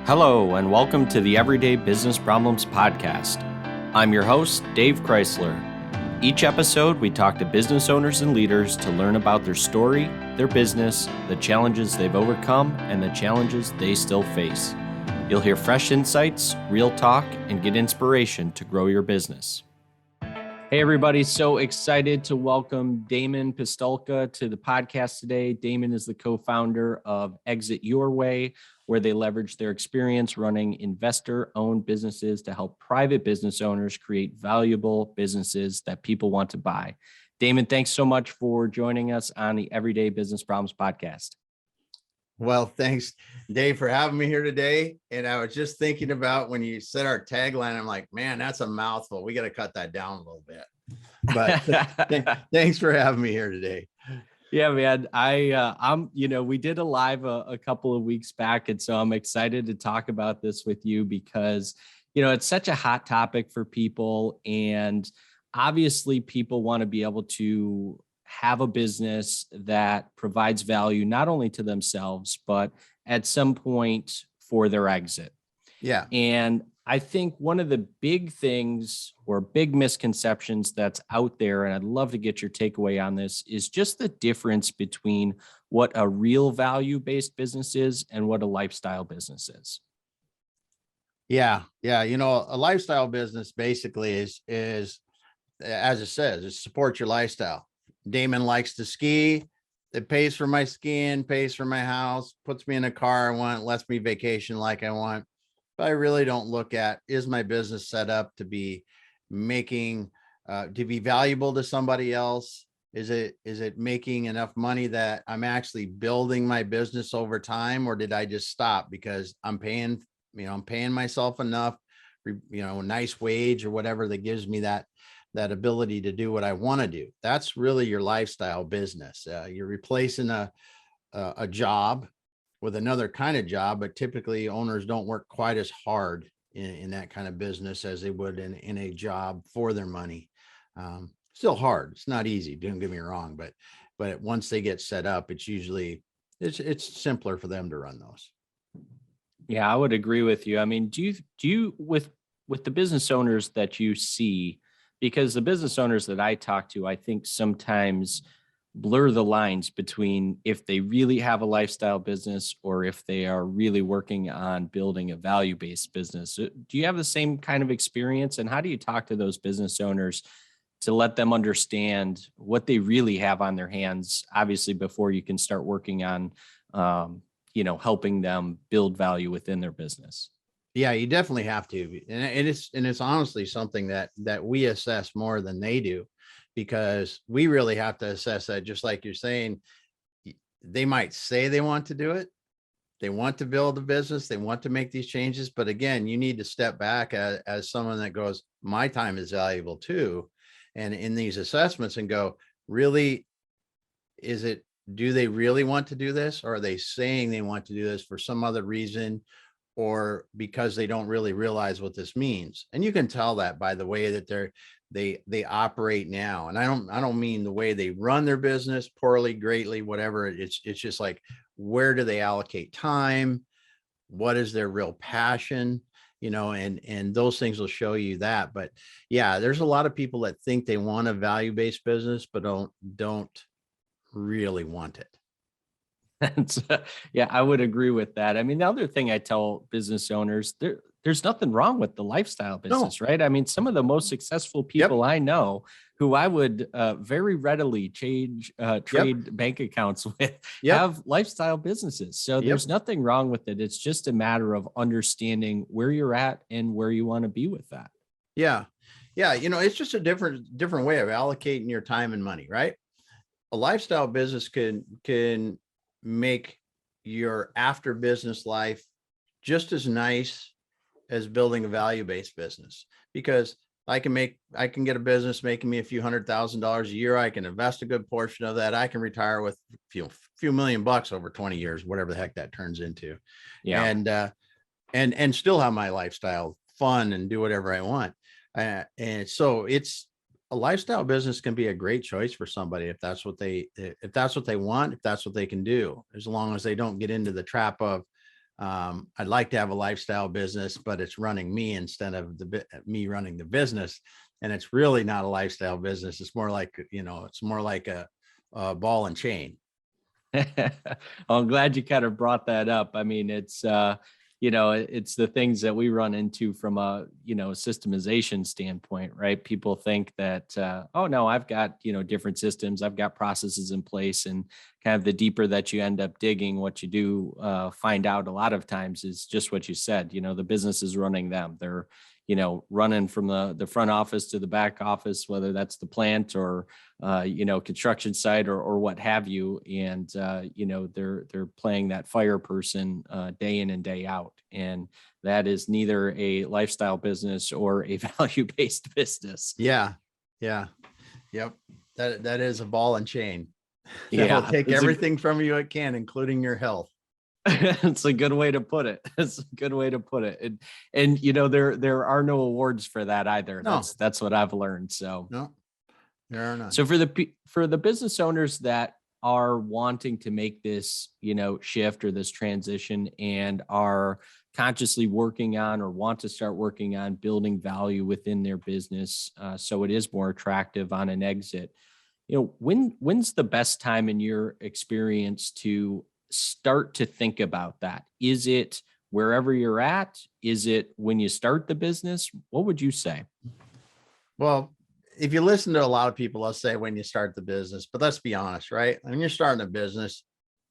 Hello, and welcome to the Everyday Business Problems Podcast. I'm your host, Dave Chrysler. Each episode, we talk to business owners and leaders to learn about their story, their business, the challenges they've overcome, and the challenges they still face. You'll hear fresh insights, real talk, and get inspiration to grow your business. Hey, everybody. So excited to welcome Damon Pistulka to the podcast today. Damon is the co-founder of Exit Your Way, where they leverage their experience running investor-owned businesses to help private business owners create valuable businesses that people want to buy. Damon, thanks so much for joining us on the Everyday Business Problems Podcast. Well, thanks, Dave, for having me here today. And I was just thinking about when you said our tagline, I'm like, man, that's a mouthful. We got to cut that down a little bit. But thanks for having me here today. Yeah, man. We did a live a couple of weeks back. And so I'm excited to talk about this with you because, it's such a hot topic for people. And obviously people want to be able to have a business that provides value, not only to themselves, but at some point for their exit. Yeah. And I think one of the big things or big misconceptions that's out there, and I'd love to get your takeaway on this, is just the difference between what a real value-based business is and what a lifestyle business is. Yeah. A lifestyle business basically is as it says, it supports your lifestyle. Damon likes to ski. It pays for my skiing, pays for my house, puts me in a car I want, lets me vacation like I want. But I really don't look at, is my business set up to be making, to be valuable to somebody else? Is it making enough money that I'm actually building my business over time? Or did I just stop because I'm paying myself enough, a nice wage or whatever that gives me that ability to do what I want to do? That's really your lifestyle business. You're replacing a job with another kind of job, but typically owners don't work quite as hard in that kind of business as they would in a job for their money. Still hard. It's not easy. Don't get me wrong, but once they get set up, it's simpler for them to run those. Yeah, I would agree with you. I mean, do you with the business owners that you see, because the business owners that I talk to, I think sometimes blur the lines between if they really have a lifestyle business or if they are really working on building a value-based business. Do you have the same kind of experience? And how do you talk to those business owners to let them understand what they really have on their hands, obviously, before you can start working on, helping them build value within their business? Yeah, you definitely have to. And it's honestly something that we assess more than they do, because we really have to assess that. Just like you're saying, they might say they want to do it. They want to build a business. They want to make these changes. But again, you need to step back as someone that goes, my time is valuable too. And in these assessments and go, really, do they really want to do this? Or are they saying they want to do this for some other reason, or because they don't really realize what this means? And you can tell that by the way that they operate now. And I don't mean the way they run their business poorly, greatly, whatever. It's just like, where do they allocate time? What is their real passion? And those things will show you that. But yeah, there's a lot of people that think they want a value-based business, but don't really want it. And yeah, I would agree with that. I mean, the other thing I tell business owners, there's nothing wrong with the lifestyle business, right? I mean, some of the most successful people I know who I would very readily trade bank accounts with have lifestyle businesses. So there's nothing wrong with it. It's just a matter of understanding where you're at and where you want to be with that. Yeah. It's just a different way of allocating your time and money, right? A lifestyle business can make your after business life just as nice as building a value-based business, because I can get a business making me a few $100,000 a year. I can invest a good portion of that. I can retire with a few million bucks over 20 years, whatever the heck that turns into. Yeah. And still have my lifestyle fun and do whatever I want. And so a lifestyle business can be a great choice for somebody if that's what they want, if that's what they can do, as long as they don't get into the trap of, I'd like to have a lifestyle business, but it's running me instead of me running the business. And it's really not a lifestyle business. It's more like, it's more like a ball and chain. I'm glad you kind of brought that up. I mean, it's it's the things that we run into from a, systemization standpoint, right? People think that, oh no, I've got, different systems, I've got processes in place, and kind of the deeper that you end up digging, what you do find out a lot of times is just what you said. The business is running them. They're, running from the front office to the back office, whether that's the plant or, construction site or what have you. And, they're playing that fire person day in and day out. And that is neither a lifestyle business or a value-based business. Yeah. Yeah. Yep. That is a ball and chain. Yeah. That'll take everything from you it can, including your health. It's a good way to put it. It's a good way to put it. And there are no awards for that either. No. That's what I've learned. So no, there are none. So for the business owners that are wanting to make this, shift or this transition and are consciously working on or want to start working on building value within their business, so it is more attractive on an exit. When's the best time in your experience to start to think about that? Is it wherever you're at? Is it when you start the business? What would you say? Well, if you listen to a lot of people, they'll say when you start the business, but let's be honest, right? When you're starting a business,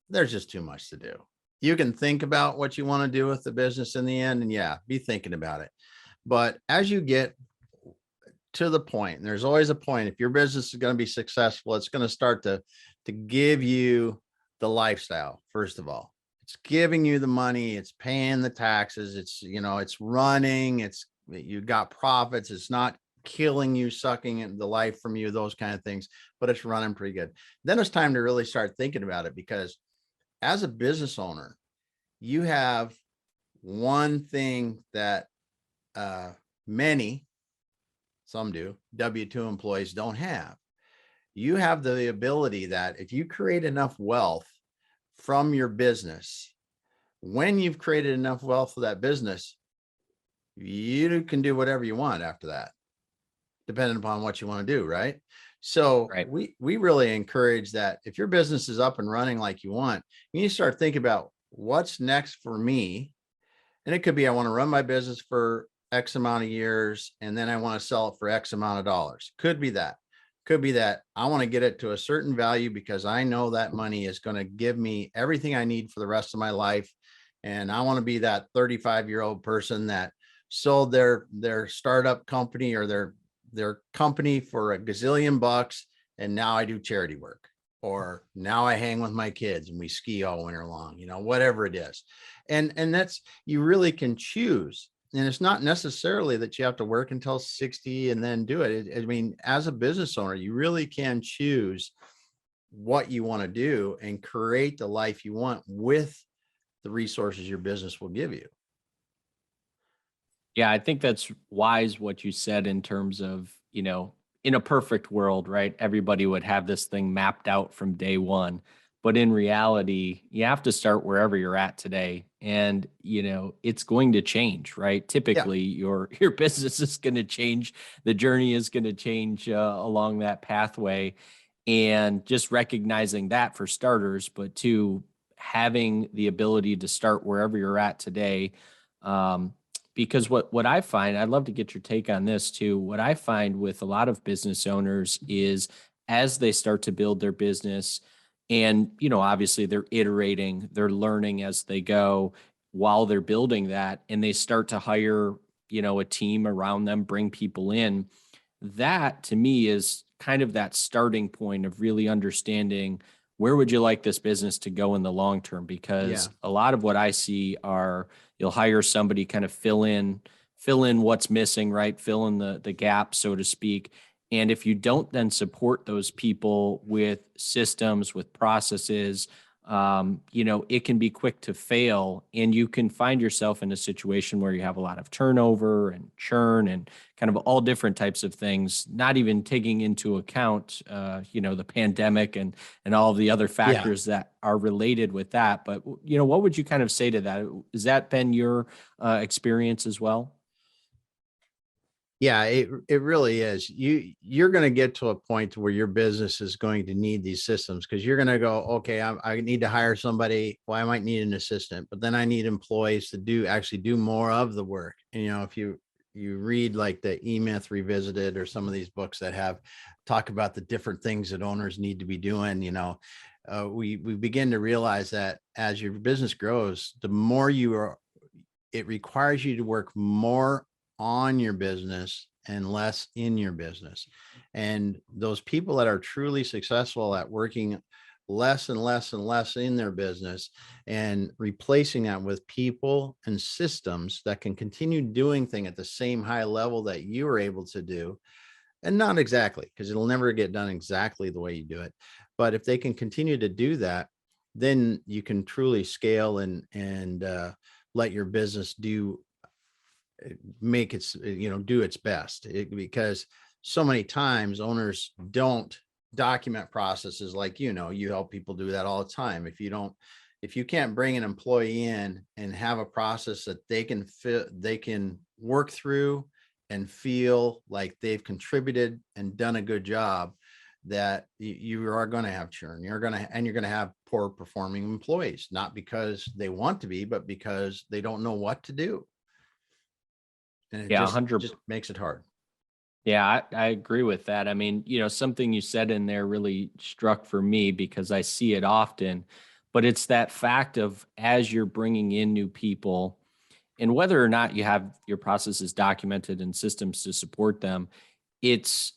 there's just too much to do. You can think about what you want to do with the business in the end, and yeah, be thinking about it. But as you get to the point, and there's always a point, if your business is going to be successful, it's going to start to give you the lifestyle. First of all, it's giving you the money, it's paying the taxes, it's, it's running, you got profits, it's not killing you, sucking the life from you, those kind of things, but it's running pretty good. Then it's time to really start thinking about it, because as a business owner, you have one thing that some do, W-2 employees don't have. You have the ability that if you create enough wealth from your business, when you've created enough wealth for that business, you can do whatever you want after that, depending upon what you want to do. Right. So Right. we really encourage that if your business is up and running like you want, you need to start thinking about what's next for me. And it could be, I want to run my business for X amount of years, and then I want to sell it for X amount of dollars. Could be that. Could be that I want to get it to a certain value because I know that money is going to give me everything I need for the rest of my life. And I want to be that 35-year-old person that sold their startup company or their company for a gazillion bucks. And now I do charity work, or now I hang with my kids and we ski all winter long, whatever it is. And that's, you really can choose. And it's not necessarily that you have to work until 60 and then do it. I mean, as a business owner, you really can choose what you want to do and create the life you want with the resources your business will give you. Yeah, I think that's wise what you said in terms of, in a perfect world, right? Everybody would have this thing mapped out from day one. But in reality, you have to start wherever you're at today. And, it's going to change, right? Typically, your business is going to change. The journey is going to change along that pathway. And just recognizing that for starters, but two, having the ability to start wherever you're at today. Because what I find, I'd love to get your take on this too. What I find with a lot of business owners is as they start to build their business, and, obviously they're iterating, they're learning as they go while they're building that, and they start to hire, a team around them, bring people in. That to me is kind of that starting point of really understanding where would you like this business to go in the long term? Because a lot of what I see are you'll hire somebody, kind of fill in what's missing, right? Fill in the gap, so to speak. And if you don't then support those people with systems, with processes, it can be quick to fail, and you can find yourself in a situation where you have a lot of turnover and churn and kind of all different types of things, not even taking into account, the pandemic and all of the other Yeah. factors that are related with that. But, what would you kind of say to that? Has that been your experience as well? Yeah, it really is. You're going to get to a point where your business is going to need these systems, because you're going to go, okay, I need to hire somebody. Well, I might need an assistant, but then I need employees to actually do more of the work. And if you read like the E-Myth Revisited or some of these books that have talk about the different things that owners need to be doing, we begin to realize that as your business grows, the more it requires you to work more on your business and less in your business. And those people that are truly successful at working less and less and less in their business and replacing that with people and systems that can continue doing things at the same high level that you were able to do. And not exactly, because it'll never get done exactly the way you do it. But if they can continue to do that, then you can truly scale and let your business make its do its best. Because so many times owners don't document processes, like you help people do that all the time. If you can't bring an employee in and have a process that they can work through and feel like they've contributed and done a good job, that you are going to have churn. You're going to have poor performing employees, not because they want to be, but because they don't know what to do. And it Yeah, just makes it hard. Yeah, I agree with that. I mean, something you said in there really struck for me because I see it often, but it's that fact of, as you're bringing in new people, and whether or not you have your processes documented and systems to support them, it's,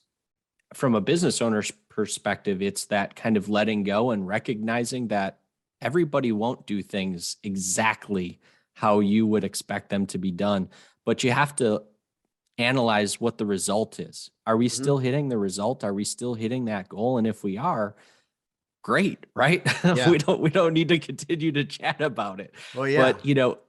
from a business owner's perspective, it's that kind of letting go and recognizing that everybody won't do things exactly how you would expect them to be done, but you have to analyze what the result is. Are we Mhm. still hitting the result? Are we still hitting that goal? And if we are, great, right? Yeah. we don't need to continue to chat about it. Well, yeah. But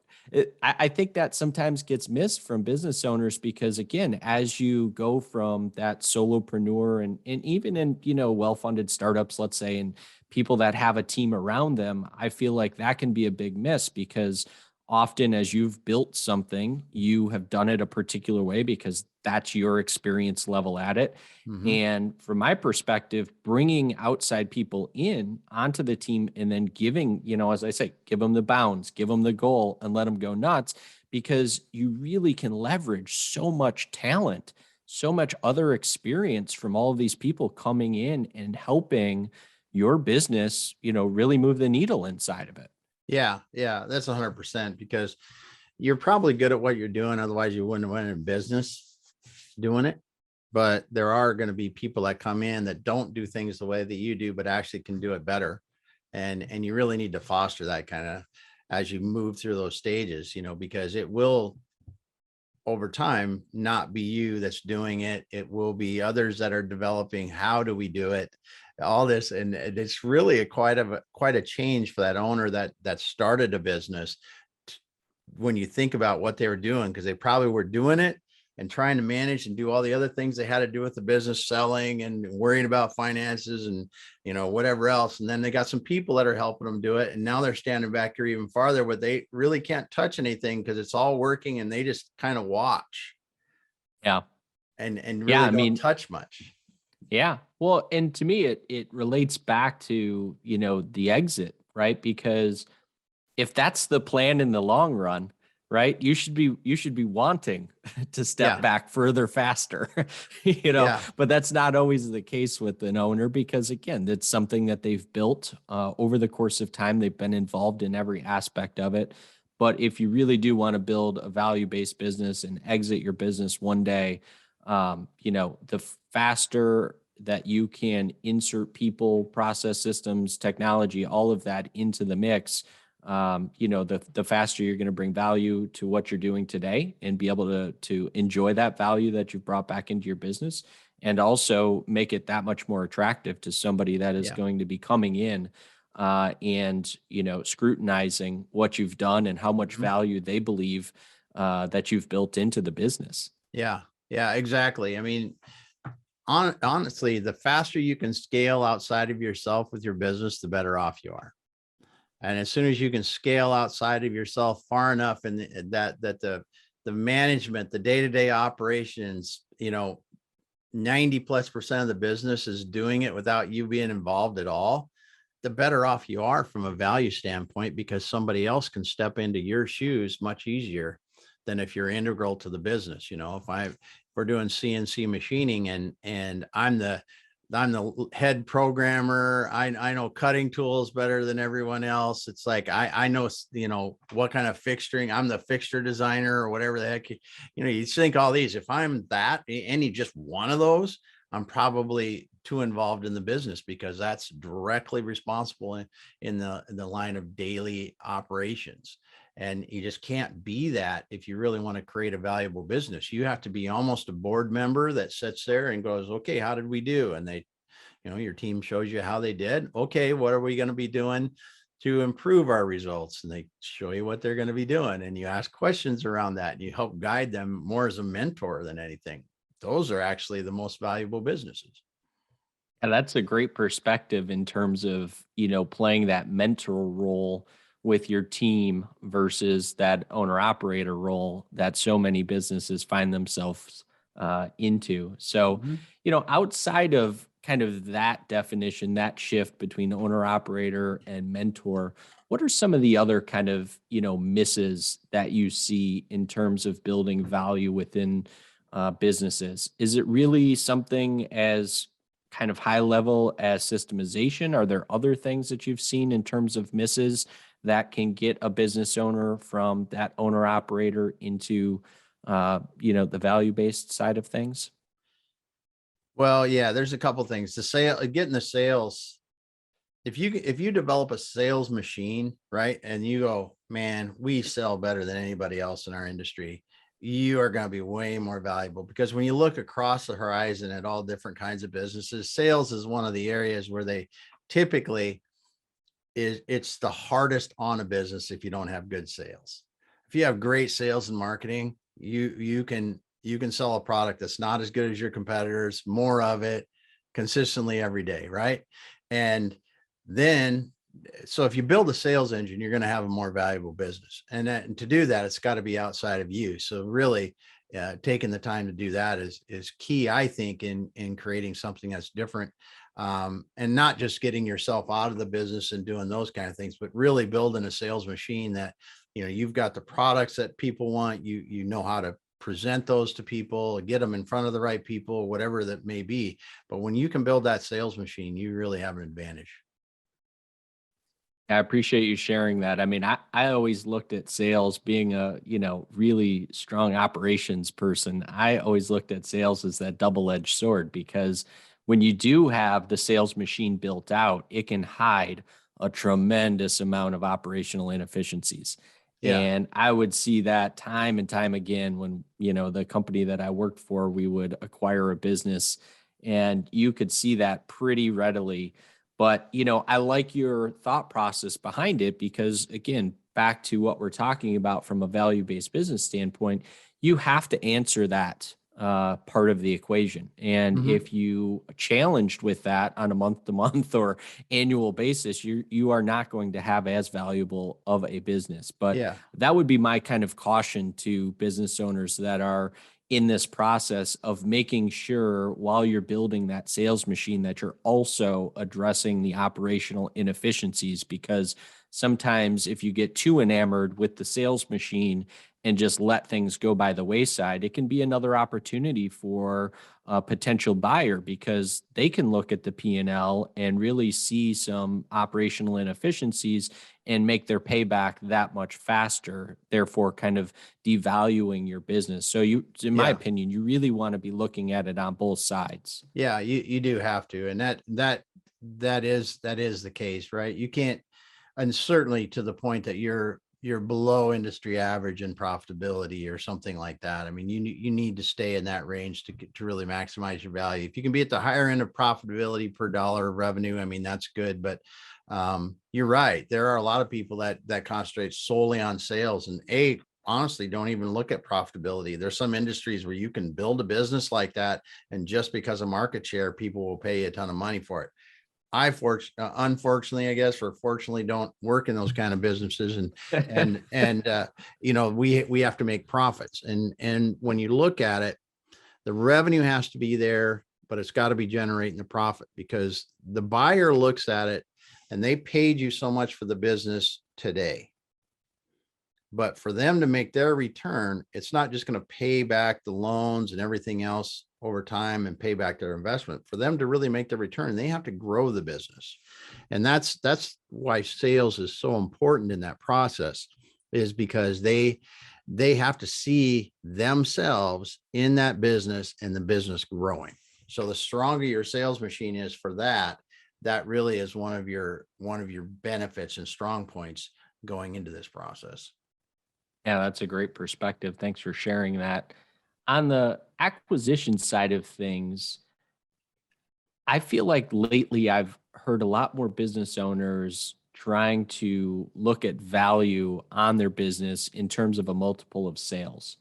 I think that sometimes gets missed from business owners because, again, as you go from that solopreneur and even in well-funded startups, let's say, and people that have a team around them, I feel like that can be a big miss because often as you've built something, you have done it a particular way because that's your experience level at it. Mhm. And from my perspective, bringing outside people in onto the team and then giving, as I say, give them the bounds, give them the goal, and let them go nuts, because you really can leverage so much talent, so much other experience from all of these people coming in and helping your business, really move the needle inside of it. Yeah. Yeah. That's 100%, because you're probably good at what you're doing. Otherwise you wouldn't have went in business doing it. But there are going to be people that come in that don't do things the way that you do, but actually can do it better. And you really need to foster that kind of as you move through those stages, because it will over time not be you that's doing it. It will be others that are developing how do we do it, all this. And it's really quite a change for that owner that started a business, when you think about what they were doing, because they probably were doing it and trying to manage and do all the other things they had to do with the business, selling and worrying about finances and whatever else. And then they got some people that are helping them do it, and now they're standing back here even farther where they really can't touch anything because it's all working, and they just kind of watch Yeah. and Yeah. really I don't mean, touch much. yeah. Well, and to me, it relates back to, the exit, right? Because if that's the plan in the long run, right, you should be wanting to step Yeah. back further faster, Yeah. but that's not always the case with an owner because, again, that's something that they've built over the course of time. They've been involved in every aspect of it. But if you really do want to build a value-based business and exit your business one day, the faster that you can insert people, process systems, technology, all of that into the mix, the faster you're going to bring value to what you're doing today and be able to enjoy that value that you've brought back into your business, and also make it that much more attractive to somebody that is Yeah. going to be coming in. and, scrutinizing what you've done and how much Mhm. value they believe that you've built into the business. Yeah. Yeah, exactly. I mean, honestly, the faster you can scale outside of yourself with your business, the better off you are. And as soon as you can scale outside of yourself far enough, and that the management, the day-to-day operations, 90+% of the business is doing it without you being involved at all, the better off you are from a value standpoint, because somebody else can step into your shoes much easier than if you're integral to the business. If we're doing CNC machining, and I'm the head programmer. I know cutting tools better than everyone else. It's like I know, what kind of fixturing. I'm the fixture designer or whatever the heck. You think all these. If I'm any just one of those, I'm probably too involved in the business, because that's directly responsible in the line of daily operations. And you just can't be that if you really want to create a valuable business. You have to be almost a board member that sits there and goes, okay, how did we do? And your team shows you how they did. Okay, what are we going to be doing to improve our results? And they show you what they're going to be doing. And you ask questions around that, and you help guide them more as a mentor than anything. Those are actually the most valuable businesses. And that's a great perspective in terms of, playing that mentor role with your team versus that owner operator role that so many businesses find themselves into. So, Mhm. outside of kind of that definition, that shift between owner operator and mentor, what are some of the other kind of, misses that you see in terms of building value within businesses? Is it really something as kind of high level as systemization? Are there other things that you've seen in terms of misses that can get a business owner from that owner operator into, the value based side of things? Well, yeah, there's a couple things. Getting the sales. If you develop a sales machine, right, and you go, man, we sell better than anybody else in our industry, you are going to be way more valuable, because when you look across the horizon at all different kinds of businesses, sales is one of the areas where they typically it's the hardest on a business if you don't have good sales. If you have great sales and marketing, you can sell a product that's not as good as your competitors, more of it consistently every day, right? And then, so if you build a sales engine, you're going to have a more valuable business. And to do that, it's got to be outside of you. So really, taking the time to do that is key, I think, in creating something that's different, and not just getting yourself out of the business and doing those kind of things, but really building a sales machine that, you've got the products that people want. You know how to present those to people, get them in front of the right people, whatever that may be. But when you can build that sales machine, you really have an advantage. I appreciate you sharing that. I mean, I always looked at sales being a, really strong operations person. I always looked at sales as that double-edged sword because when you do have the sales machine built out, it can hide a tremendous amount of operational inefficiencies. Yeah. And I would see that time and time again when, the company that I worked for, we would acquire a business and you could see that pretty readily, but, I like your thought process behind it because, again, back to what we're talking about from a value based business standpoint, you have to answer that part of the equation. And Hmm. if you challenged with that on a month to month or annual basis, you are not going to have as valuable of a business. But Yeah. that would be my kind of caution to business owners that are in this process of making sure while you're building that sales machine that you're also addressing the operational inefficiencies, because sometimes if you get too enamored with the sales machine and just let things go by the wayside, it can be another opportunity for a potential buyer because they can look at the P&L and really see some operational inefficiencies and make their payback that much faster, therefore kind of devaluing your business. So in my Yeah. opinion, you really want to be looking at it on both sides. Yeah. You do have to. And that is the case, right? You can't, and certainly to the point that you're below industry average in profitability or something like that. I mean, you need to stay in that range to really maximize your value. If you can be at the higher end of profitability per dollar of revenue, I mean, that's good. But you're right. There are a lot of people that concentrate solely on sales and honestly don't even look at profitability. There's some industries where you can build a business like that, and just because of market share, people will pay you a ton of money for it. Unfortunately, I guess, or fortunately, don't work in those kind of businesses, and we have to make profits, and when you look at it, the revenue has to be there, but it's got to be generating the profit, because the buyer looks at it and they paid you so much for the business today. But for them to make their return, it's not just going to pay back the loans and everything else over time and pay back their investment. For them to really make the return, they have to grow the business. And that's why sales is so important in that process, is because they have to see themselves in that business and the business growing. So the stronger your sales machine is for that, that really is one of your benefits and strong points going into this process. Yeah, that's a great perspective. Thanks for sharing that. On the acquisition side of things, I feel like lately I've heard a lot more business owners trying to look at value on their business in terms of a multiple of sales.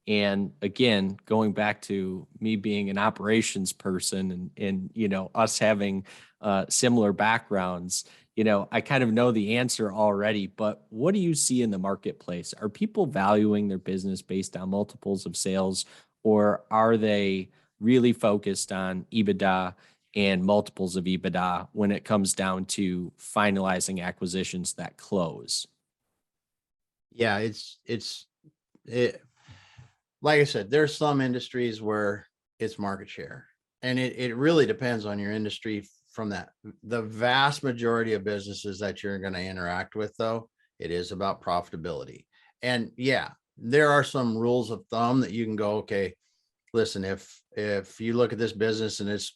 And again, going back to me being an operations person and us having similar backgrounds, I kind of know the answer already, but what do you see in the marketplace? Are people valuing their business based on multiples of sales, or are they really focused on EBITDA and multiples of EBITDA when it comes down to finalizing acquisitions that close? Yeah, it, like I said, there's some industries where it's market share, and it really depends on your industry. From that, the vast majority of businesses that you're going to interact with, though, it is about profitability. And yeah, there are some rules of thumb that you can go, okay, listen, if you look at this business and it's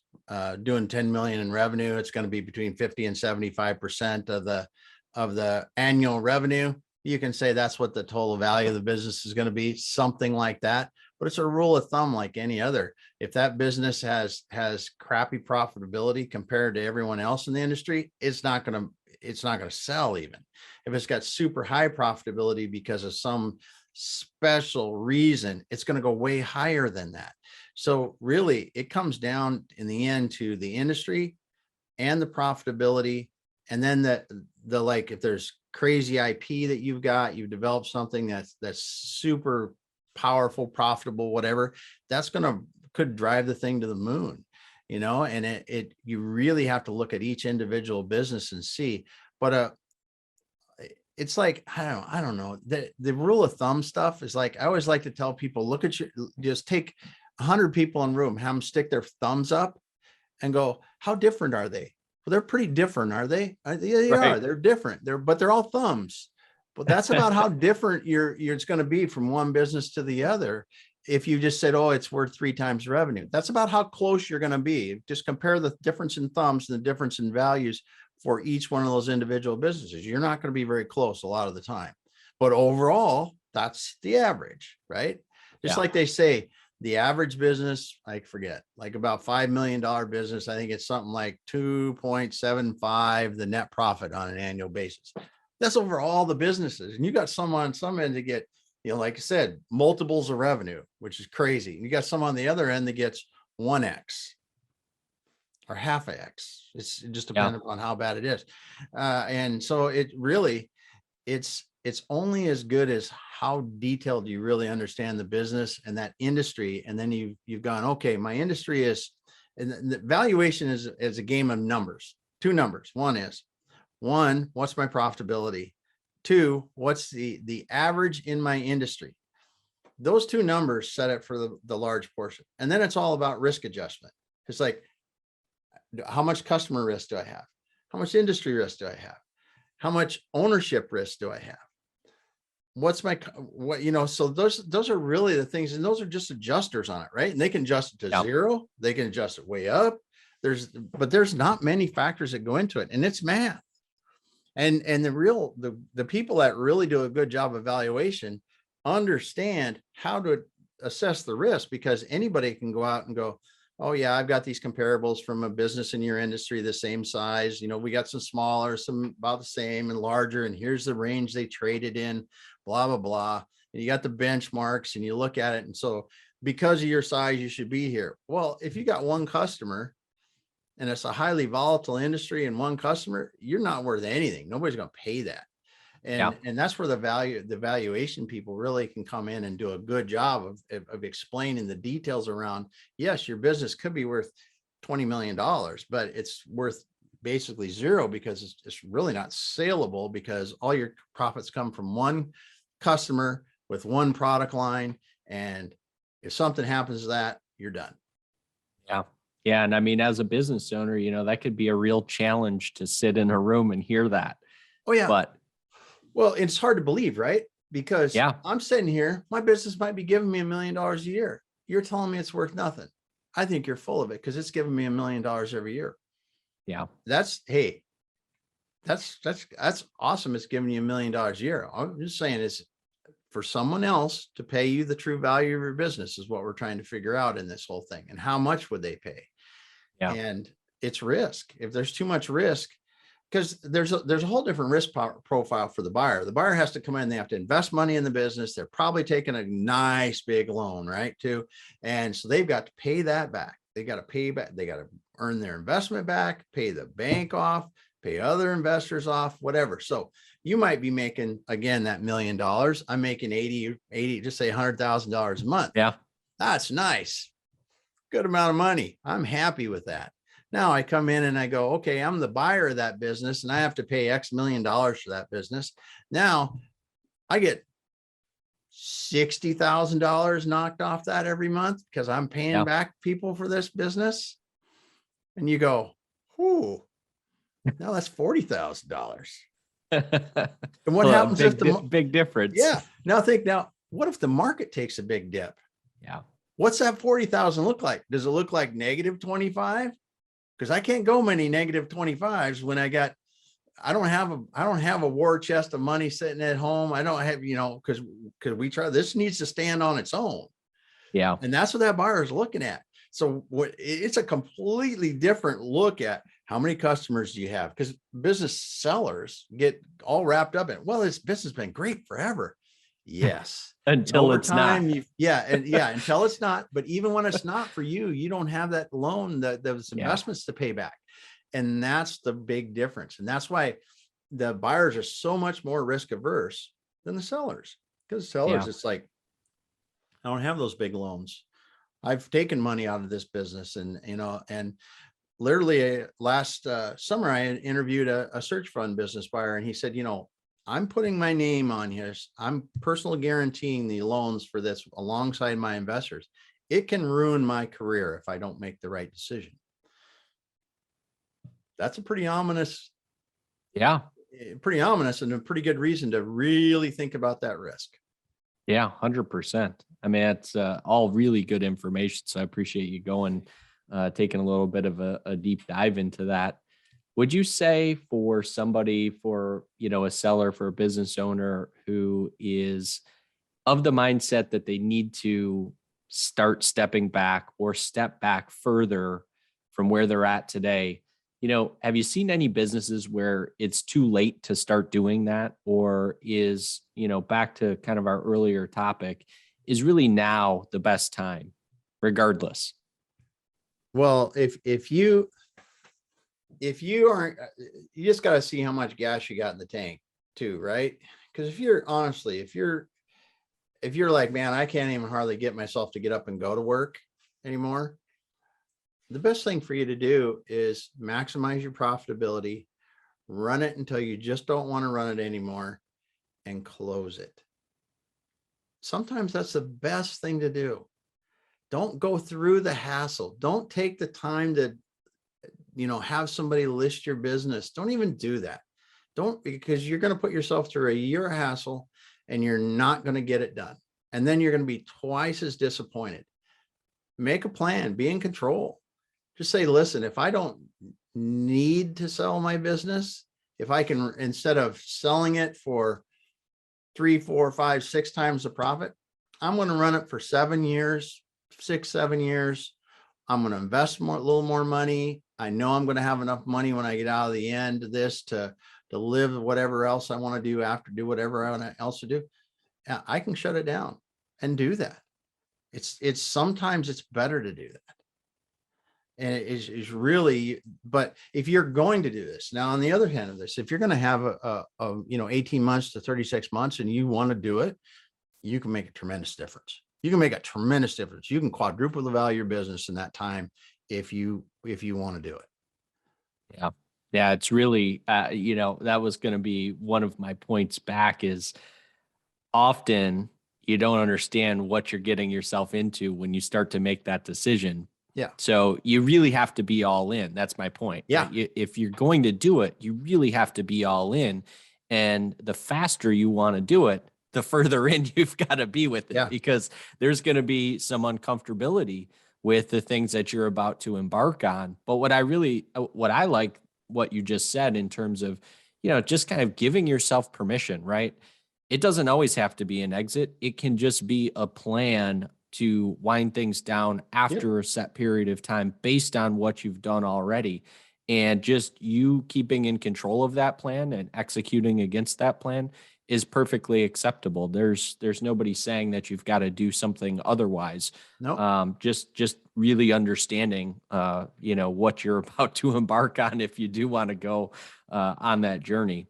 doing 10 million in revenue, it's going to be between 50 and 75% of the annual revenue. You can say that's what the total value of the business is going to be, something like that. But it's a rule of thumb like any other. If that business has crappy profitability compared to everyone else in the industry, it's not going to sell. Even if it's got super high profitability because of some special reason, it's going to go way higher than that. So really, it comes down in the end to the industry and the profitability. And then the like, if there's crazy IP that you've developed something that's super powerful, profitable, whatever, that's could drive the thing to the moon, and you really have to look at each individual business and see. But it's like, I don't know, the rule of thumb stuff is like, I always like to tell people, just take 100 people in a room, have them stick their thumbs up and go, how different are they? Well, they're pretty different, are they? They Right. are. They're different. But they're all thumbs. But that's about how different it's going to be from one business to the other. If you just said, oh, it's worth 3 times revenue, that's about how close you're going to be. Just compare the difference in thumbs and the difference in values for each one of those individual businesses. You're not going to be very close a lot of the time. But overall, that's the average, right? Just like they say, the average business, I forget, like about $5 million business, I think it's something like 2.75 the net profit on an annual basis. That's over all the businesses. And you got some on some end to get, like I said, multiples of revenue, which is crazy. You got some on the other end that gets 1x or half x. It's just dependent on how bad it is. And so it really, it's only as good as how detailed you really understand the business and that industry. And then you've gone, okay, my industry is, and the valuation is a game of numbers, 2 numbers. One, what's my profitability? 2, what's the average in my industry? Those 2 numbers set it for the large portion. And then it's all about risk adjustment. It's like, how much customer risk do I have? How much industry risk do I have? How much ownership risk do I have? What's so those are really the things, and those are just adjusters on it, right? And they can adjust it to 0, they can adjust it way up. But there's not many factors that go into it, and it's math. And the people that really do a good job of valuation understand how to assess the risk, because anybody can go out and go, oh yeah, I've got these comparables from a business in your industry, the same size, we got some smaller, some about the same and larger, and here's the range they traded in, blah, blah, blah. And you got the benchmarks and you look at it. And so because of your size, you should be here. Well, if you got one customer and it's a highly volatile industry and one customer, you're not worth anything. Nobody's going to pay that. And that's where the valuation people really can come in and do a good job of explaining the details around, yes, your business could be worth $20 million, but it's worth basically zero because it's really not saleable, because all your profits come from one customer with one product line. And if something happens to that, you're done. Yeah. Yeah. And I mean, as a business owner, that could be a real challenge to sit in a room and hear that. Oh yeah. But well, it's hard to believe, right? Because yeah, I'm sitting here, my business might be giving me $1 million a year. You're telling me it's worth nothing. I think you're full of it, because it's giving me $1 million every year. Yeah. That's awesome. It's giving you $1 million a year. I'm just saying, it's for someone else to pay you the true value of your business is what we're trying to figure out in this whole thing. And how much would they pay? Yeah. And it's risk. If there's too much risk, because there's a whole different risk profile for the buyer. The buyer has to come in, they have to invest money in the business. They're probably taking a nice big loan, right? Too. And so they've got to pay that back. They got to pay back. They got to earn their investment back, pay the bank off, pay other investors off, whatever. So you might be making, again, that $1 million. I'm making 80, just say $100,000 a month. Yeah. That's nice. Good amount of money. I'm happy with that. Now I come in and I go, okay, I'm the buyer of that business and I have to pay X million dollars for that business. Now I get $60,000 knocked off that every month because I'm paying back people for this business. And you go, whoo, now that's $40,000. And what happens if the big difference? Yeah. Now what if the market takes a big dip? Yeah. What's that 40,000 look like? Does it look like negative 25? Because I can't go many negative 25s when I don't have a war chest of money sitting at home. I don't have, because this needs to stand on its own. Yeah. And that's what that buyer is looking at. So it's a completely different look at how many customers do you have? Because business sellers get all wrapped up in, well, this business has been great forever. Yes. Until it's not. Until it's not. But even when it's not for you, you don't have that loan, those investments to pay back. And that's the big difference. And that's why the buyers are so much more risk averse than the sellers. Because sellers, it's like, I don't have those big loans. I've taken money out of this business. And literally last summer, I interviewed a search fund business buyer, and he said, I'm putting my name on here. I'm personally guaranteeing the loans for this alongside my investors. It can ruin my career if I don't make the right decision. That's a pretty ominous. Yeah. Pretty ominous, and a pretty good reason to really think about that risk. Yeah, 100%. I mean, it's all really good information. So I appreciate you taking a little bit of a deep dive into that. Would you say for somebody, a seller, for a business owner who is of the mindset that they need to start stepping back or step back further from where they're at today, have you seen any businesses where it's too late to start doing that? Or is, back to kind of our earlier topic, is really now the best time, regardless? Well, if you aren't, you just got to see how much gas you got in the tank too, right? Because if you're like, man, I can't even hardly get myself to get up and go to work anymore, the best thing for you to do is maximize your profitability, run it until you just don't want to run it anymore, and close it. Sometimes that's the best thing to do. Don't go through the hassle. Don't take the time to have somebody list your business. Don't even do that. Because you're going to put yourself through a year of hassle and you're not going to get it done. And then you're going to be twice as disappointed. Make a plan, be in control. Just say, listen, if I don't need to sell my business, if I can, instead of selling it for 3, 4, 5, 6 times the profit, I'm going to run it for 7 years, 6, 7 years. I'm going to invest a little more money. I know I'm going to have enough money when I get out of the end of this to live whatever else I want to do after, do whatever else to do. I can shut it down and do that. It's sometimes it's better to do that. And it is really, but if you're going to do this now, on the other hand of this, if you're going to have a 18 months to 36 months and you want to do it, you can make a tremendous difference. You can make a tremendous difference. You can quadruple the value of your business in that time if you want to do it. Yeah. Yeah. It's really, that was going to be one of my points back is often you don't understand what you're getting yourself into when you start to make that decision. Yeah. So you really have to be all in. That's my point. Yeah. Right? If you're going to do it, you really have to be all in. And the faster you want to do it, the further in you've got to be with it, because there's going to be some uncomfortability with the things that you're about to embark on. But what I like what you just said in terms of, just kind of giving yourself permission, right? It doesn't always have to be an exit. It can just be a plan to wind things down after a set period of time based on what you've done already. And just you keeping in control of that plan and executing against that plan is perfectly acceptable. There's nobody saying that you've got to do something otherwise. No. Just really understanding, what you're about to embark on if you do want to go on that journey.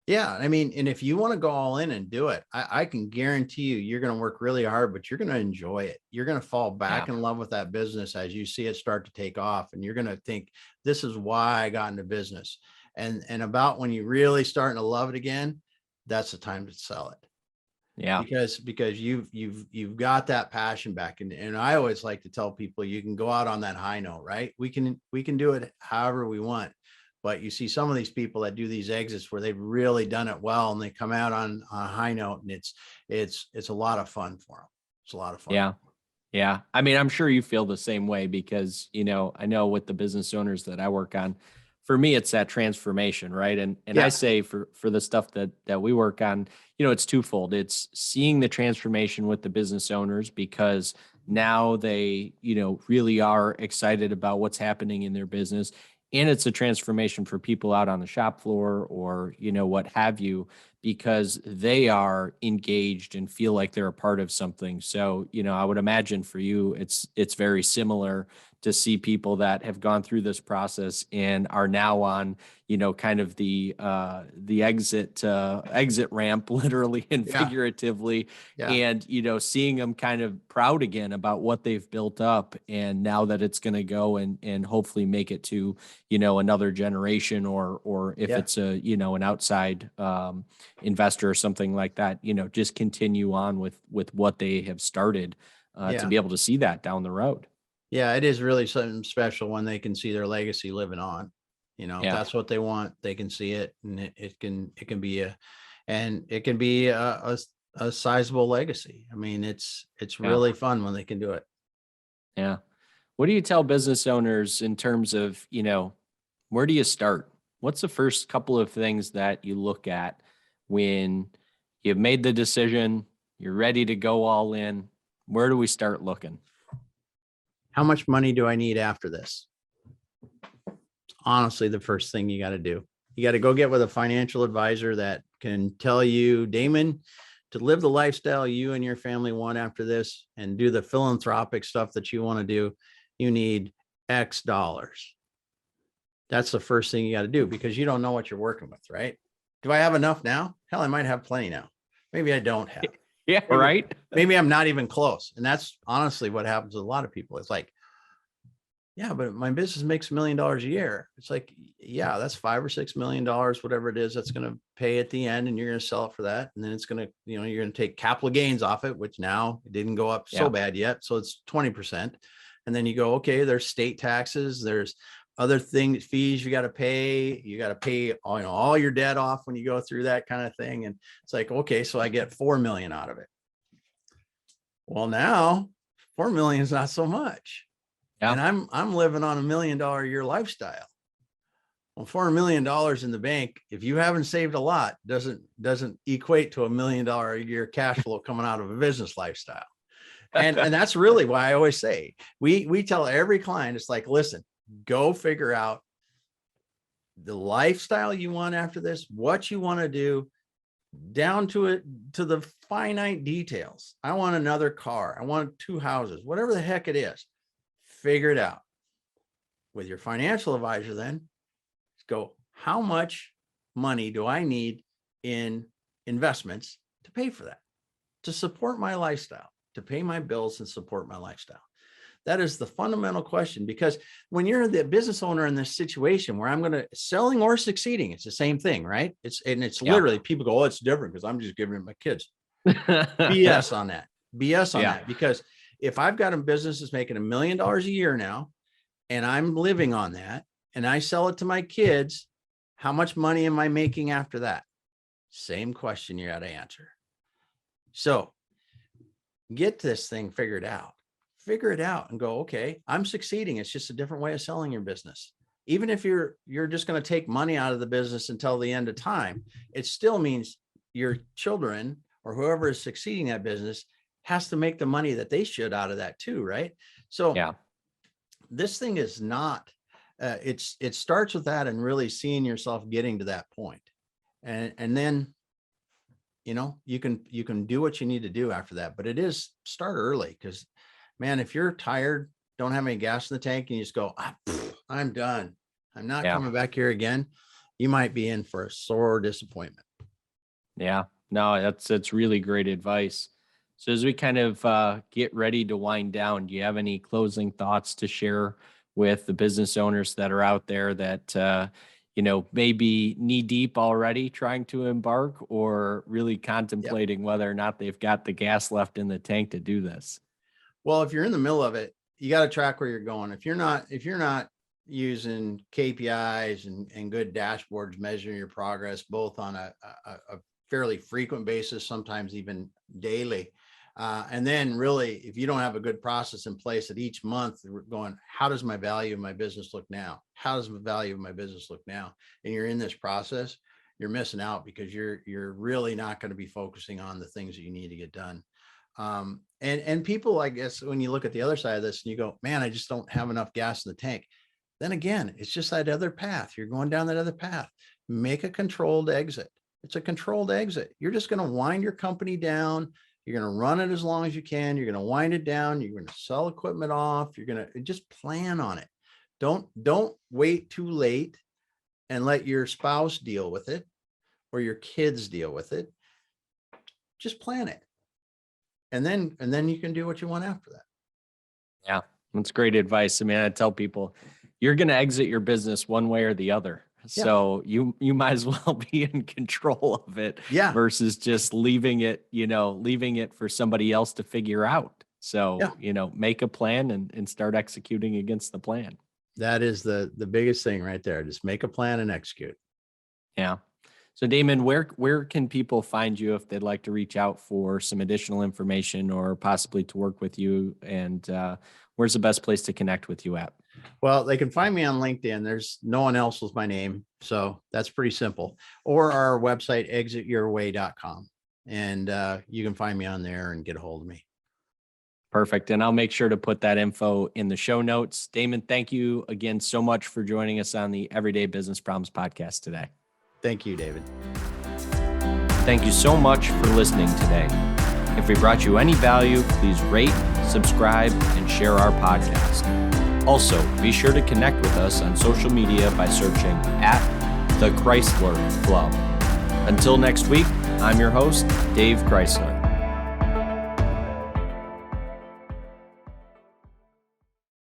Yeah. I mean, and if you want to go all in and do it, I can guarantee you're going to work really hard, but you're going to enjoy it. You're going to fall back in love with that business as you see it start to take off. And you're going to think, this is why I got into business. And about when you really starting to love it again, that's the time to sell it. Yeah. Because you've got that passion back. And I always like to tell people, you can go out on that high note, right? We can do it however we want. But you see some of these people that do these exits where they've really done it well and they come out on a high note, and it's a lot of fun for them. It's a lot of fun. Yeah. Yeah. I mean, I'm sure you feel the same way because, I know with the business owners that I work on, for me, it's that transformation, right? And I say for the stuff that we work on, it's twofold. It's seeing the transformation with the business owners because now they, really are excited about what's happening in their business. And it's a transformation for people out on the shop floor or, what have you, because they are engaged and feel like they're a part of something. So, I would imagine for you, it's very similar to see people that have gone through this process and are now on, kind of the exit ramp, literally and figuratively, and, seeing them kind of proud again about what they've built up. And now that it's going to go and hopefully make it to, another generation or if it's a, an outside investor or something like that, just continue on with what they have started to be able to see that down the road. Yeah, it is really something special when they can see their legacy living on. If that's what they want, they can see it, and it can be a sizable legacy. I mean, it's really fun when they can do it. Yeah. What do you tell business owners in terms of, where do you start? What's the first couple of things that you look at when you've made the decision, you're ready to go all in? Where do we start looking? How much money do I need after this? Honestly, the first thing you got to do, you got to go get with a financial advisor that can tell you, Damon, to live the lifestyle you and your family want after this and do the philanthropic stuff that you want to do, you need X dollars. That's the first thing you got to do because you don't know what you're working with, right? Do I have enough now? Hell, I might have plenty now. Maybe I don't have. Yeah, right. Maybe I'm not even close. And that's honestly what happens with a lot of people. It's like, yeah, but my business makes $1 million a year. It's like, yeah, that's $5 or $6 million, whatever it is, that's going to pay at the end. And you're going to sell it for that. And then it's going to, you're going to take capital gains off it, which now it didn't go up so bad yet. So it's 20%. And then you go, okay, there's state taxes. There's other things, fees you got to pay. You got to pay all your debt off when you go through that kind of thing. And it's like, okay, so I get 4 million out of it. Well, now 4 million is not so much. Yeah. And I'm living on $1 million a year lifestyle. Well, $4 million in the bank, if you haven't saved a lot, doesn't equate to $1 million a year cash flow coming out of a business lifestyle. And that's really why I always say, we tell every client, it's like, listen, go figure out the lifestyle you want after this, what you want to do, down to the finite details. I want another car. I want 2 houses, whatever the heck it is, figure it out with your financial advisor. Then go, how much money do I need in investments to pay for that, to support my lifestyle, to pay my bills and support my lifestyle? That is the fundamental question, because when you're the business owner in this situation where I'm going to selling or succeeding, it's the same thing, right? It's literally, people go, oh, it's different because I'm just giving it to my kids. BS on that. BS on that. Because if I've got a business that's making $1 million a year now, and I'm living on that, and I sell it to my kids, how much money am I making after that? Same question you got to answer. So get this thing figured out. Figure it out and go, okay, I'm succeeding. It's just a different way of selling your business. Even if you're just going to take money out of the business until the end of time, it still means your children or whoever is succeeding that business has to make the money that they should out of that too, right? So this thing is not, it starts with that and really seeing yourself getting to that point. And then, you can do what you need to do after that, but it is start early, because man, if you're tired, don't have any gas in the tank, and you just go, I'm done, I'm not coming back here again, you might be in for a sore disappointment. Yeah, no, that's really great advice. So as we kind of get ready to wind down, do you have any closing thoughts to share with the business owners that are out there that, maybe knee deep already trying to embark, or really contemplating whether or not they've got the gas left in the tank to do this? Well, if you're in the middle of it, you got to track where you're going. If you're not using KPIs and good dashboards measuring your progress, both on a fairly frequent basis, sometimes even daily, and then really, if you don't have a good process in place that each month going, how does my value of my business look now? How does the value of my business look now? And you're in this process, you're missing out, because you're really not going to be focusing on the things that you need to get done. And people, I guess, when you look at the other side of this and you go, man, I just don't have enough gas in the tank. Then again, it's just that other path. You're going down that other path. Make a controlled exit. It's a controlled exit. You're just going to wind your company down. You're going to run it as long as you can. You're going to wind it down. You're going to sell equipment off. You're going to just plan on it. Don't wait too late and let your spouse deal with it or your kids deal with it. Just plan it. And then you can do what you want after that. Yeah, that's great advice. I mean, I tell people, you're going to exit your business one way or the other. So you might as well be in control of it versus just leaving it for somebody else to figure out. So, make a plan and start executing against the plan. That is the biggest thing right there. Just make a plan and execute. Yeah. So Damon, where can people find you if they'd like to reach out for some additional information or possibly to work with you? And where's the best place to connect with you at? Well, they can find me on LinkedIn. There's no one else with my name. So that's pretty simple. Or our website, exityourway.com. And you can find me on there and get a hold of me. Perfect. And I'll make sure to put that info in the show notes. Damon, thank you again so much for joining us on the Everyday Business Problems podcast today. Thank you, David. Thank you so much for listening today. If we brought you any value, please rate, subscribe, and share our podcast. Also, be sure to connect with us on social media by searching @The Chrysler Club. Until next week, I'm your host, Dave Chrysler.